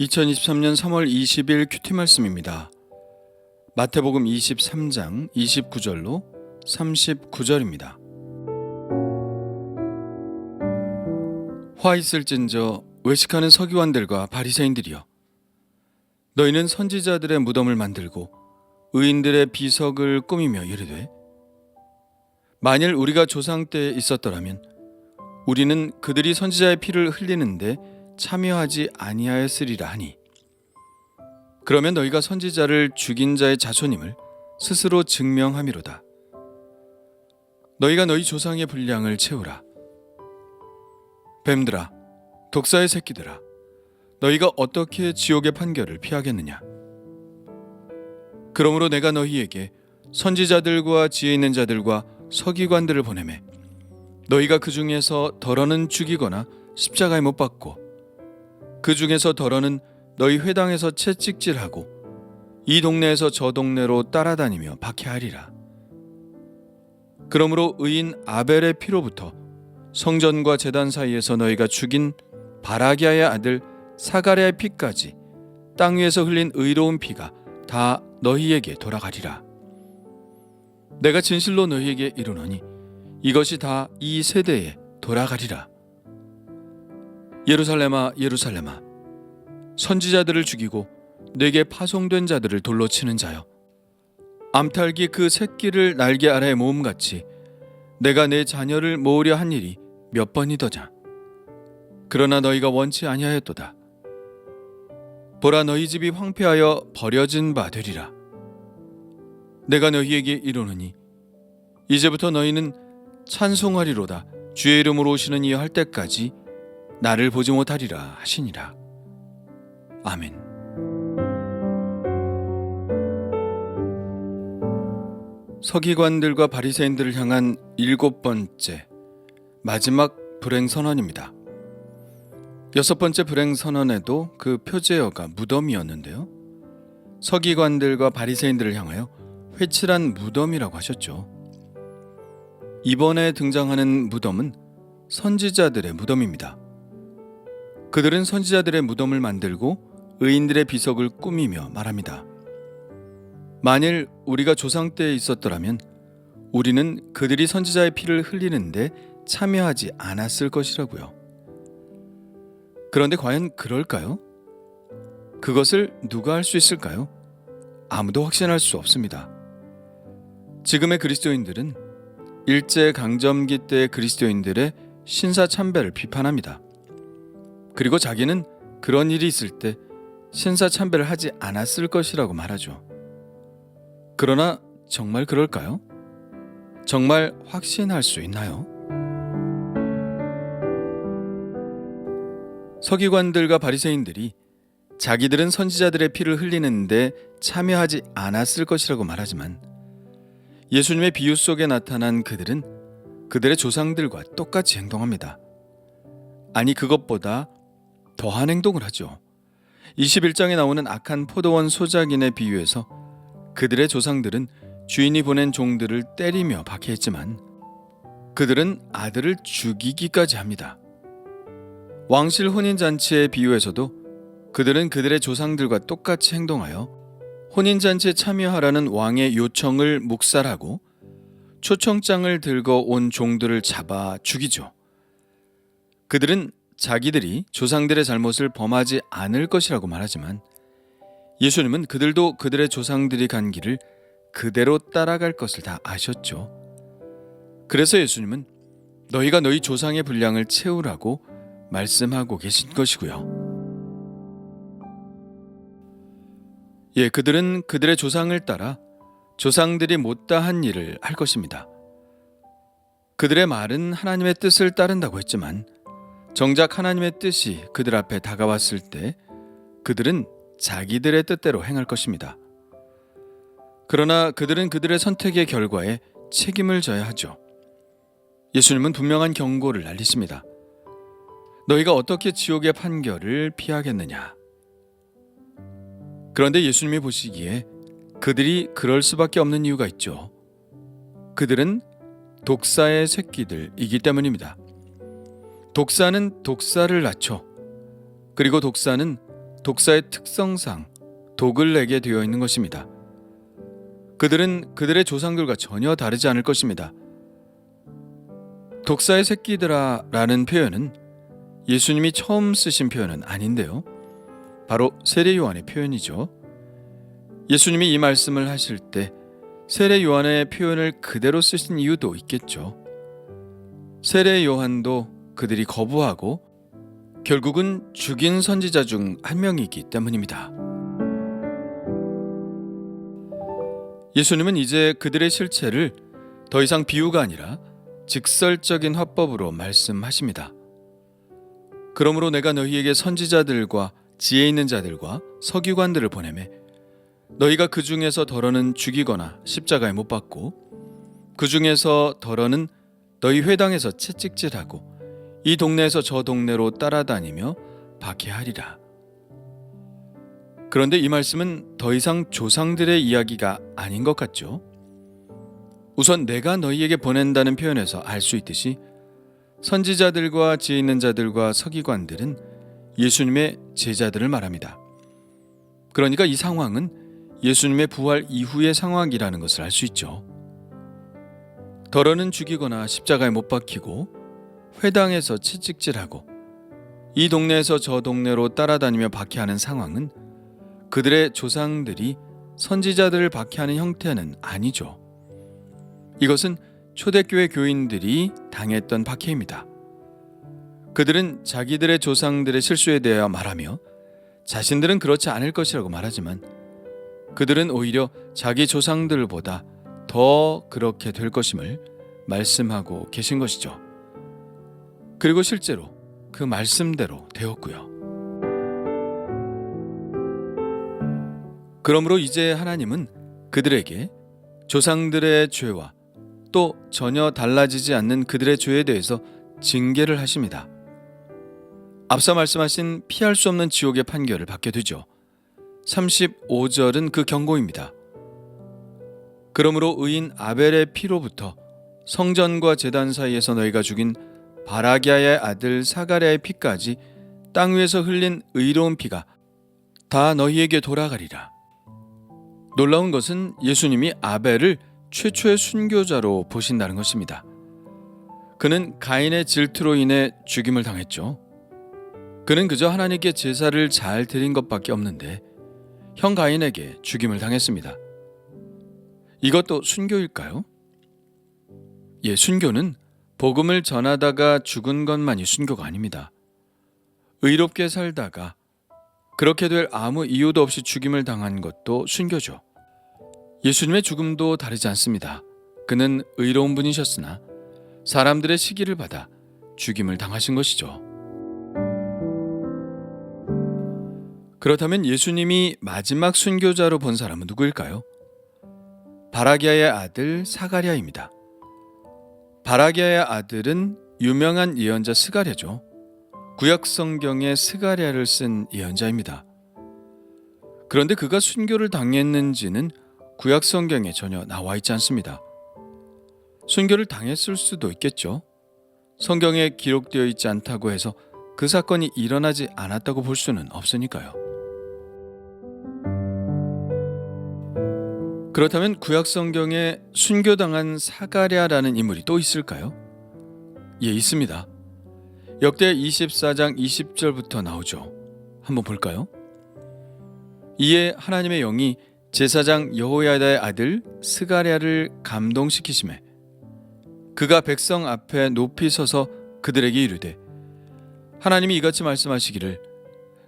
2023년 3월 20일 큐티 말씀입니다. 마태복음 23장 29절로 39절입니다. 화 있을진저 외식하는 서기관들과 바리새인들이여, 너희는 선지자들의 무덤을 만들고 의인들의 비석을 꾸미며 이르되, 만일 우리가 조상 때에 있었더라면 우리는 그들이 선지자의 피를 흘리는데 참여하지 아니하였으리라 하니, 그러면 너희가 선지자를 죽인 자의 자손임을 스스로 증명함이로다. 너희가 너희 조상의 분량을 채우라. 뱀들아, 독사의 새끼들아, 너희가 어떻게 지옥의 판결을 피하겠느냐? 그러므로 내가 너희에게 선지자들과 지혜 있는 자들과 서기관들을 보내매, 너희가 그 중에서 덜어는 죽이거나 십자가에 못 박고, 그 중에서 덜어는 너희 회당에서 채찍질하고 이 동네에서 저 동네로 따라다니며 박해하리라. 그러므로 의인 아벨의 피로부터 성전과 제단 사이에서 너희가 죽인 바라기아의 아들 사가랴의 피까지 땅 위에서 흘린 의로운 피가 다 너희에게 돌아가리라. 내가 진실로 너희에게 이르노니 이것이 다 이 세대에 돌아가리라. 예루살렘아, 예루살렘아, 선지자들을 죽이고 내게 파송된 자들을 돌로 치는 자여, 암탉이 그 새끼를 날개 아래에 모음같이 내가 내 자녀를 모으려 한 일이 몇 번이더냐. 그러나 너희가 원치 아니하였도다. 보라, 너희 집이 황폐하여 버려진 바 되리라. 내가 너희에게 이르노니 이제부터 너희는 찬송하리로다. 주의 이름으로 오시는 이여 할 때까지 나를 보지 못하리라 하시니라. 아멘. 서기관들과 바리새인들을 향한 7번째 마지막 불행선언입니다. 6번째 불행선언에도 그 표제어가 무덤이었는데요, 서기관들과 바리새인들을 향하여 회칠한 무덤이라고 하셨죠. 이번에 등장하는 무덤은 선지자들의 무덤입니다. 그들은 선지자들의 무덤을 만들고 의인들의 비석을 꾸미며 말합니다. 만일 우리가 조상 때에 있었더라면 우리는 그들이 선지자의 피를 흘리는데 참여하지 않았을 것이라고요. 그런데 과연 그럴까요? 그것을 누가 할 수 있을까요? 아무도 확신할 수 없습니다. 지금의 그리스도인들은 일제강점기 때의 그리스도인들의 신사참배를 비판합니다. 그리고 자기는 그런 일이 있을 때 신사참배를 하지 않았을 것이라고 말하죠. 그러나 정말 그럴까요? 정말 확신할 수 있나요? 서기관들과 바리새인들이 자기들은 선지자들의 피를 흘리는데 참여하지 않았을 것이라고 말하지만, 예수님의 비유 속에 나타난 그들은 그들의 조상들과 똑같이 행동합니다. 아니, 그것보다 더한 행동을 하죠. 21장에 나오는 악한 포도원 소작인의 비유에서 그들의 조상들은 주인이 보낸 종들을 때리며 박해했지만 그들은 아들을 죽이기까지 합니다. 왕실 혼인잔치의 비유에서도 그들은 그들의 조상들과 똑같이 행동하여 혼인잔치에 참여하라는 왕의 요청을 묵살하고 초청장을 들고 온 종들을 잡아 죽이죠. 그들은 자기들이 조상들의 잘못을 범하지 않을 것이라고 말하지만, 예수님은 그들도 그들의 조상들이 간 길을 그대로 따라갈 것을 다 아셨죠. 그래서 예수님은 너희가 너희 조상의 분량을 채우라고 말씀하고 계신 것이고요. 그들은 그들의 조상을 따라 조상들이 못다한 일을 할 것입니다. 그들의 말은 하나님의 뜻을 따른다고 했지만 정작 하나님의 뜻이 그들 앞에 다가왔을 때 그들은 자기들의 뜻대로 행할 것입니다. 그러나 그들은 그들의 선택의 결과에 책임을 져야 하죠. 예수님은 분명한 경고를 날리십니다. 너희가 어떻게 지옥의 판결을 피하겠느냐? 그런데 예수님이 보시기에 그들이 그럴 수밖에 없는 이유가 있죠. 그들은 독사의 새끼들이기 때문입니다. 독사는 독사를 낳죠. 그리고 독사는 독사의 특성상 독을 내게 되어 있는 것입니다. 그들은 그들의 조상들과 전혀 다르지 않을 것입니다. 독사의 새끼들아 라는 표현은 예수님이 처음 쓰신 표현은 아닌데요. 바로 세례 요한의 표현이죠. 예수님이 이 말씀을 하실 때 세례 요한의 표현을 그대로 쓰신 이유도 있겠죠. 세례 요한도 그들이 거부하고 결국은 죽인 선지자 중 한 명이기 때문입니다. 예수님은 이제 그들의 실체를 더 이상 비유가 아니라 직설적인 화법으로 말씀하십니다. 그러므로 내가 너희에게 선지자들과 지혜 있는 자들과 서기관들을 보내매 너희가 그 중에서 더러는 죽이거나 십자가에 못 박고 그 중에서 더러는 너희 회당에서 채찍질하고 이 동네에서 저 동네로 따라다니며 박해하리라. 그런데 이 말씀은 더 이상 조상들의 이야기가 아닌 것 같죠? 우선 내가 너희에게 보낸다는 표현에서 알 수 있듯이 선지자들과 지혜 있는 자들과 서기관들은 예수님의 제자들을 말합니다. 그러니까 이 상황은 예수님의 부활 이후의 상황이라는 것을 알 수 있죠. 더러는 죽이거나 십자가에 못 박히고 회당에서 채찍질하고 이 동네에서 저 동네로 따라다니며 박해하는 상황은 그들의 조상들이 선지자들을 박해하는 형태는 아니죠. 이것은 초대교회 교인들이 당했던 박해입니다. 그들은 자기들의 조상들의 실수에 대하여 말하며 자신들은 그렇지 않을 것이라고 말하지만 그들은 오히려 자기 조상들보다 더 그렇게 될 것임을 말씀하고 계신 것이죠. 그리고 실제로 그 말씀대로 되었고요. 그러므로 이제 하나님은 그들에게 조상들의 죄와 또 전혀 달라지지 않는 그들의 죄에 대해서 징계를 하십니다. 앞서 말씀하신 피할 수 없는 지옥의 판결을 받게 되죠. 35절은 그 경고입니다. 그러므로 의인 아벨의 피로부터 성전과 제단 사이에서 너희가 죽인 바라기아의 아들 사가랴의 피까지 땅 위에서 흘린 의로운 피가 다 너희에게 돌아가리라. 놀라운 것은 예수님이 아벨을 최초의 순교자로 보신다는 것입니다. 그는 가인의 질투로 인해 죽임을 당했죠. 그는 그저 하나님께 제사를 잘 드린 것밖에 없는데 형 가인에게 죽임을 당했습니다. 이것도 순교일까요? 예, 순교는 복음을 전하다가 죽은 것만이 순교가 아닙니다. 의롭게 살다가 그렇게 될 아무 이유도 없이 죽임을 당한 것도 순교죠. 예수님의 죽음도 다르지 않습니다. 그는 의로운 분이셨으나 사람들의 시기를 받아 죽임을 당하신 것이죠. 그렇다면 예수님이 마지막 순교자로 본 사람은 누구일까요? 바라기아의 아들 사가랴입니다. 바라기아의 아들은 유명한 예언자 스가랴죠. 구약 성경에 스가랴를 쓴 예언자입니다. 그런데 그가 순교를 당했는지는 구약 성경에 전혀 나와 있지 않습니다. 순교를 당했을 수도 있겠죠. 성경에 기록되어 있지 않다고 해서 그 사건이 일어나지 않았다고 볼 수는 없으니까요. 그렇다면 구약 성경에 순교당한 사가랴라는 인물이 또 있을까요? 예, 있습니다. 역대 24장 20절부터 나오죠. 한번 볼까요? 이에 하나님의 영이 제사장 여호야다의 아들 스가랴를 감동시키시매 그가 백성 앞에 높이 서서 그들에게 이르되 하나님이 이같이 말씀하시기를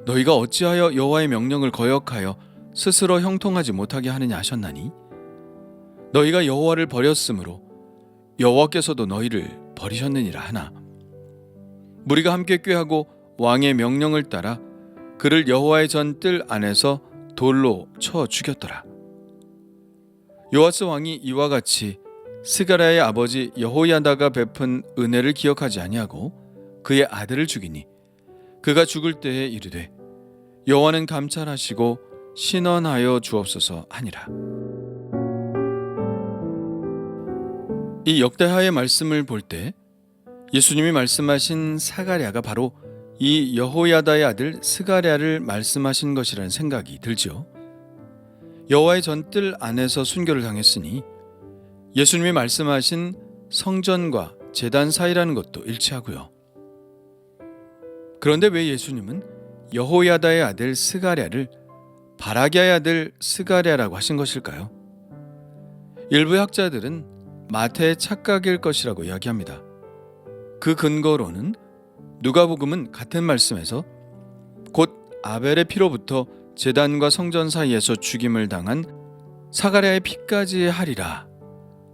너희가 어찌하여 여호와의 명령을 거역하여 스스로 형통하지 못하게 하느냐 하셨나니 너희가 여호와를 버렸으므로 여호와께서도 너희를 버리셨느니라 하나 무리가 함께 꾀하고 왕의 명령을 따라 그를 여호와의 전 뜰 안에서 돌로 쳐 죽였더라. 요아스 왕이 이와 같이 스가랴의 아버지 여호야다가 베푼 은혜를 기억하지 아니하고 그의 아들을 죽이니 그가 죽을 때에 이르되 여호와는 감찰하시고 신원하여 주옵소서 하니라. 이 역대하의 말씀을 볼 때 예수님이 말씀하신 사가랴가 바로 이 여호야다의 아들 스가랴를 말씀하신 것이라는 생각이 들죠. 여호와의 전뜰 안에서 순교를 당했으니 예수님이 말씀하신 성전과 제단 사이라는 것도 일치하고요. 그런데 왜 예수님은 여호야다의 아들 스가랴를 바라기야의 아들 스가랴라고 하신 것일까요? 일부 학자들은 마태의 착각일 것이라고 이야기합니다. 그 근거로는 누가복음은 같은 말씀에서 곧 아벨의 피로부터 제단과 성전 사이에서 죽임을 당한 사가랴의 피까지 하리라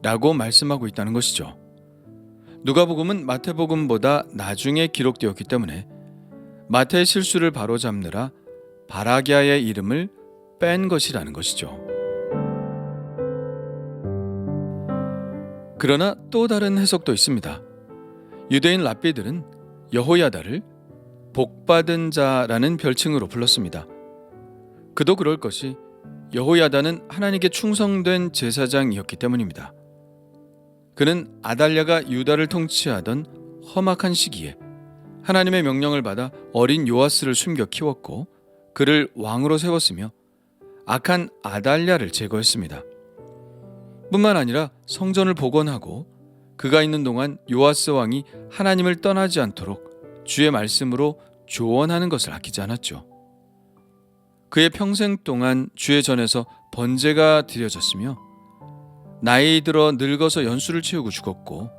라고 말씀하고 있다는 것이죠. 누가복음은 마태복음보다 나중에 기록되었기 때문에 마태의 실수를 바로잡느라 바라기야의 이름을 뺀 것이라는 것이죠. 그러나 또 다른 해석도 있습니다. 유대인 랍비들은 여호야다를 복받은 자라는 별칭으로 불렀습니다. 그도 그럴 것이 여호야다는 하나님께 충성된 제사장이었기 때문입니다. 그는 아달랴가 유다를 통치하던 험악한 시기에 하나님의 명령을 받아 어린 요아스를 숨겨 키웠고 그를 왕으로 세웠으며 악한 아달랴를 제거했습니다. 뿐만 아니라 성전을 복원하고 그가 있는 동안 요아스 왕이 하나님을 떠나지 않도록 주의 말씀으로 조언하는 것을 아끼지 않았죠. 그의 평생 동안 주의 전에서 번제가 드려졌으며 나이 들어 늙어서 연수를 채우고 죽었고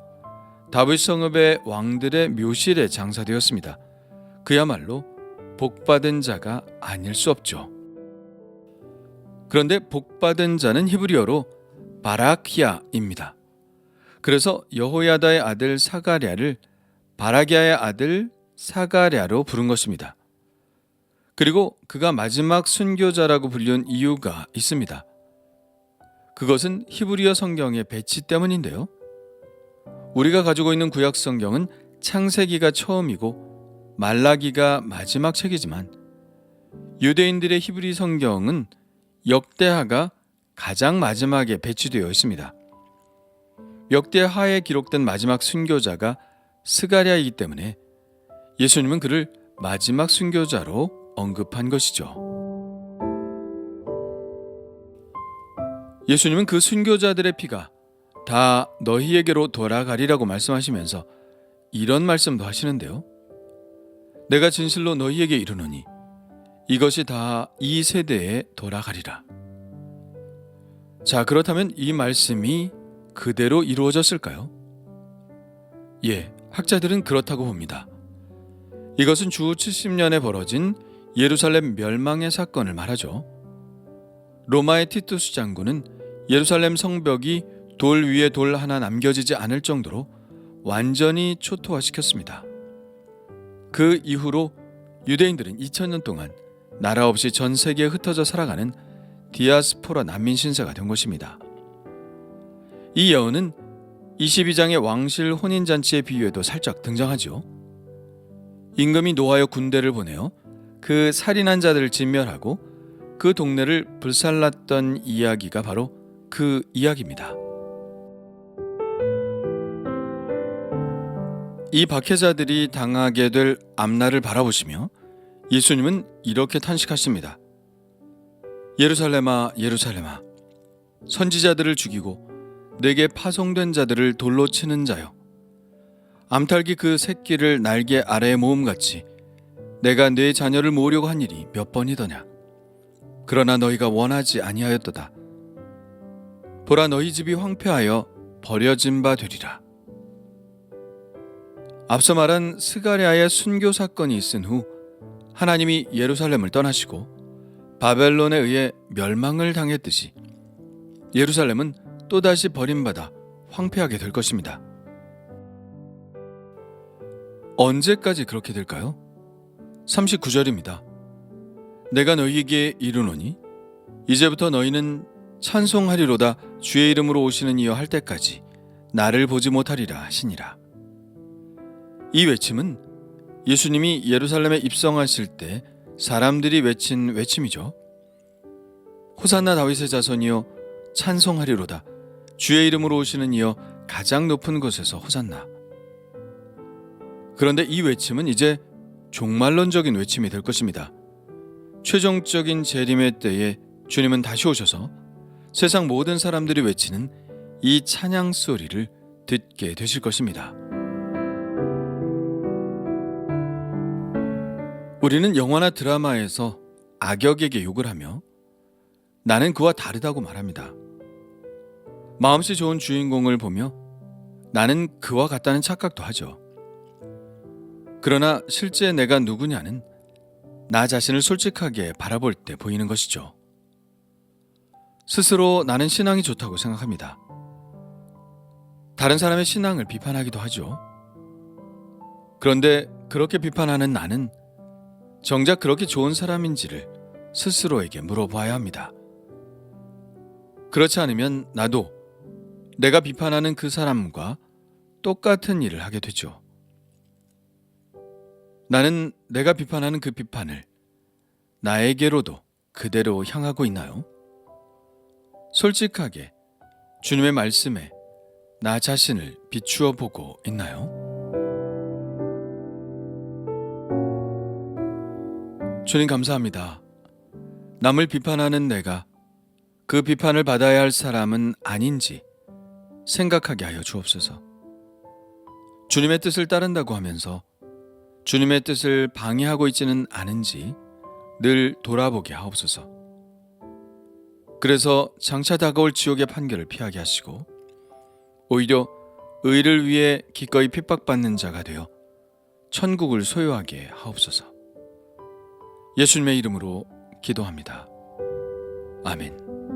다윗 성읍의 왕들의 묘실에 장사되었습니다. 그야말로 복받은 자가 아닐 수 없죠. 그런데 복받은 자는 히브리어로 바라키야입니다. 그래서 여호야다의 아들 사가랴를 바라기야의 아들 사가랴로 부른 것입니다. 그리고 그가 마지막 순교자라고 불린 이유가 있습니다. 그것은 히브리어 성경의 배치 때문인데요. 우리가 가지고 있는 구약 성경은 창세기가 처음이고 말라기가 마지막 책이지만 유대인들의 히브리 성경은 역대하가 가장 마지막에 배치되어 있습니다. 역대하에 기록된 마지막 순교자가 스가랴이기 때문에 예수님은 그를 마지막 순교자로 언급한 것이죠. 예수님은 그 순교자들의 피가 다 너희에게로 돌아가리라고 말씀하시면서 이런 말씀도 하시는데요. 내가 진실로 너희에게 이르노니 이것이 다 이 세대에 돌아가리라. 자, 그렇다면 이 말씀이 그대로 이루어졌을까요? 예, 학자들은 그렇다고 봅니다. 이것은 주 70년에 벌어진 예루살렘 멸망의 사건을 말하죠. 로마의 티투스 장군은 예루살렘 성벽이 돌 위에 돌 하나 남겨지지 않을 정도로 완전히 초토화시켰습니다. 그 이후로 유대인들은 2000년 동안 나라 없이 전 세계에 흩어져 살아가는 디아스포라 난민 신세가 된 것입니다. 이 예언은 22장의 왕실 혼인잔치의 비유에도 살짝 등장하죠. 임금이 노하여 군대를 보내어 그 살인한 자들을 진멸하고 그 동네를 불살랐던 이야기가 바로 그 이야기입니다. 이 박해자들이 당하게 될 앞날을 바라보시며 예수님은 이렇게 탄식하십니다. 예루살렘아, 예루살렘아, 선지자들을 죽이고 내게 파송된 자들을 돌로 치는 자여, 암탉이 그 새끼를 날개 아래에 모음같이 내가 내 자녀를 모으려고 한 일이 몇 번이더냐. 그러나 너희가 원하지 아니하였도다. 보라, 너희 집이 황폐하여 버려진 바 되리라. 앞서 말한 스가랴의 순교 사건이 있은 후 하나님이 예루살렘을 떠나시고 바벨론에 의해 멸망을 당했듯이 예루살렘은 또다시 버림받아 황폐하게 될 것입니다. 언제까지 그렇게 될까요? 39절입니다. 내가 너희에게 이르노니 이제부터 너희는 찬송하리로다 주의 이름으로 오시는 이여 할 때까지 나를 보지 못하리라 하시니라. 이 외침은 예수님이 예루살렘에 입성하실 때 사람들이 외친 외침이죠. 호산나 다윗의 자손이여 찬송하리로다 주의 이름으로 오시는 이여 가장 높은 곳에서 호산나. 그런데 이 외침은 이제 종말론적인 외침이 될 것입니다. 최종적인 재림의 때에 주님은 다시 오셔서 세상 모든 사람들이 외치는 이 찬양 소리를 듣게 되실 것입니다. 우리는 영화나 드라마에서 악역에게 욕을 하며 나는 그와 다르다고 말합니다. 마음씨 좋은 주인공을 보며 나는 그와 같다는 착각도 하죠. 그러나 실제 내가 누구냐는 나 자신을 솔직하게 바라볼 때 보이는 것이죠. 스스로 나는 신앙이 좋다고 생각합니다. 다른 사람의 신앙을 비판하기도 하죠. 그런데 그렇게 비판하는 나는 정작 그렇게 좋은 사람인지를 스스로에게 물어봐야 합니다. 그렇지 않으면 나도 내가 비판하는 그 사람과 똑같은 일을 하게 되죠. 나는 내가 비판하는 그 비판을 나에게로도 그대로 향하고 있나요? 솔직하게 주님의 말씀에 나 자신을 비추어 보고 있나요? 주님 감사합니다. 남을 비판하는 내가 그 비판을 받아야 할 사람은 아닌지 생각하게 하여 주옵소서. 주님의 뜻을 따른다고 하면서 주님의 뜻을 방해하고 있지는 않은지 늘 돌아보게 하옵소서. 그래서 장차 다가올 지옥의 판결을 피하게 하시고 오히려 의를 위해 기꺼이 핍박받는 자가 되어 천국을 소유하게 하옵소서. 예수님의 이름으로 기도합니다. 아멘.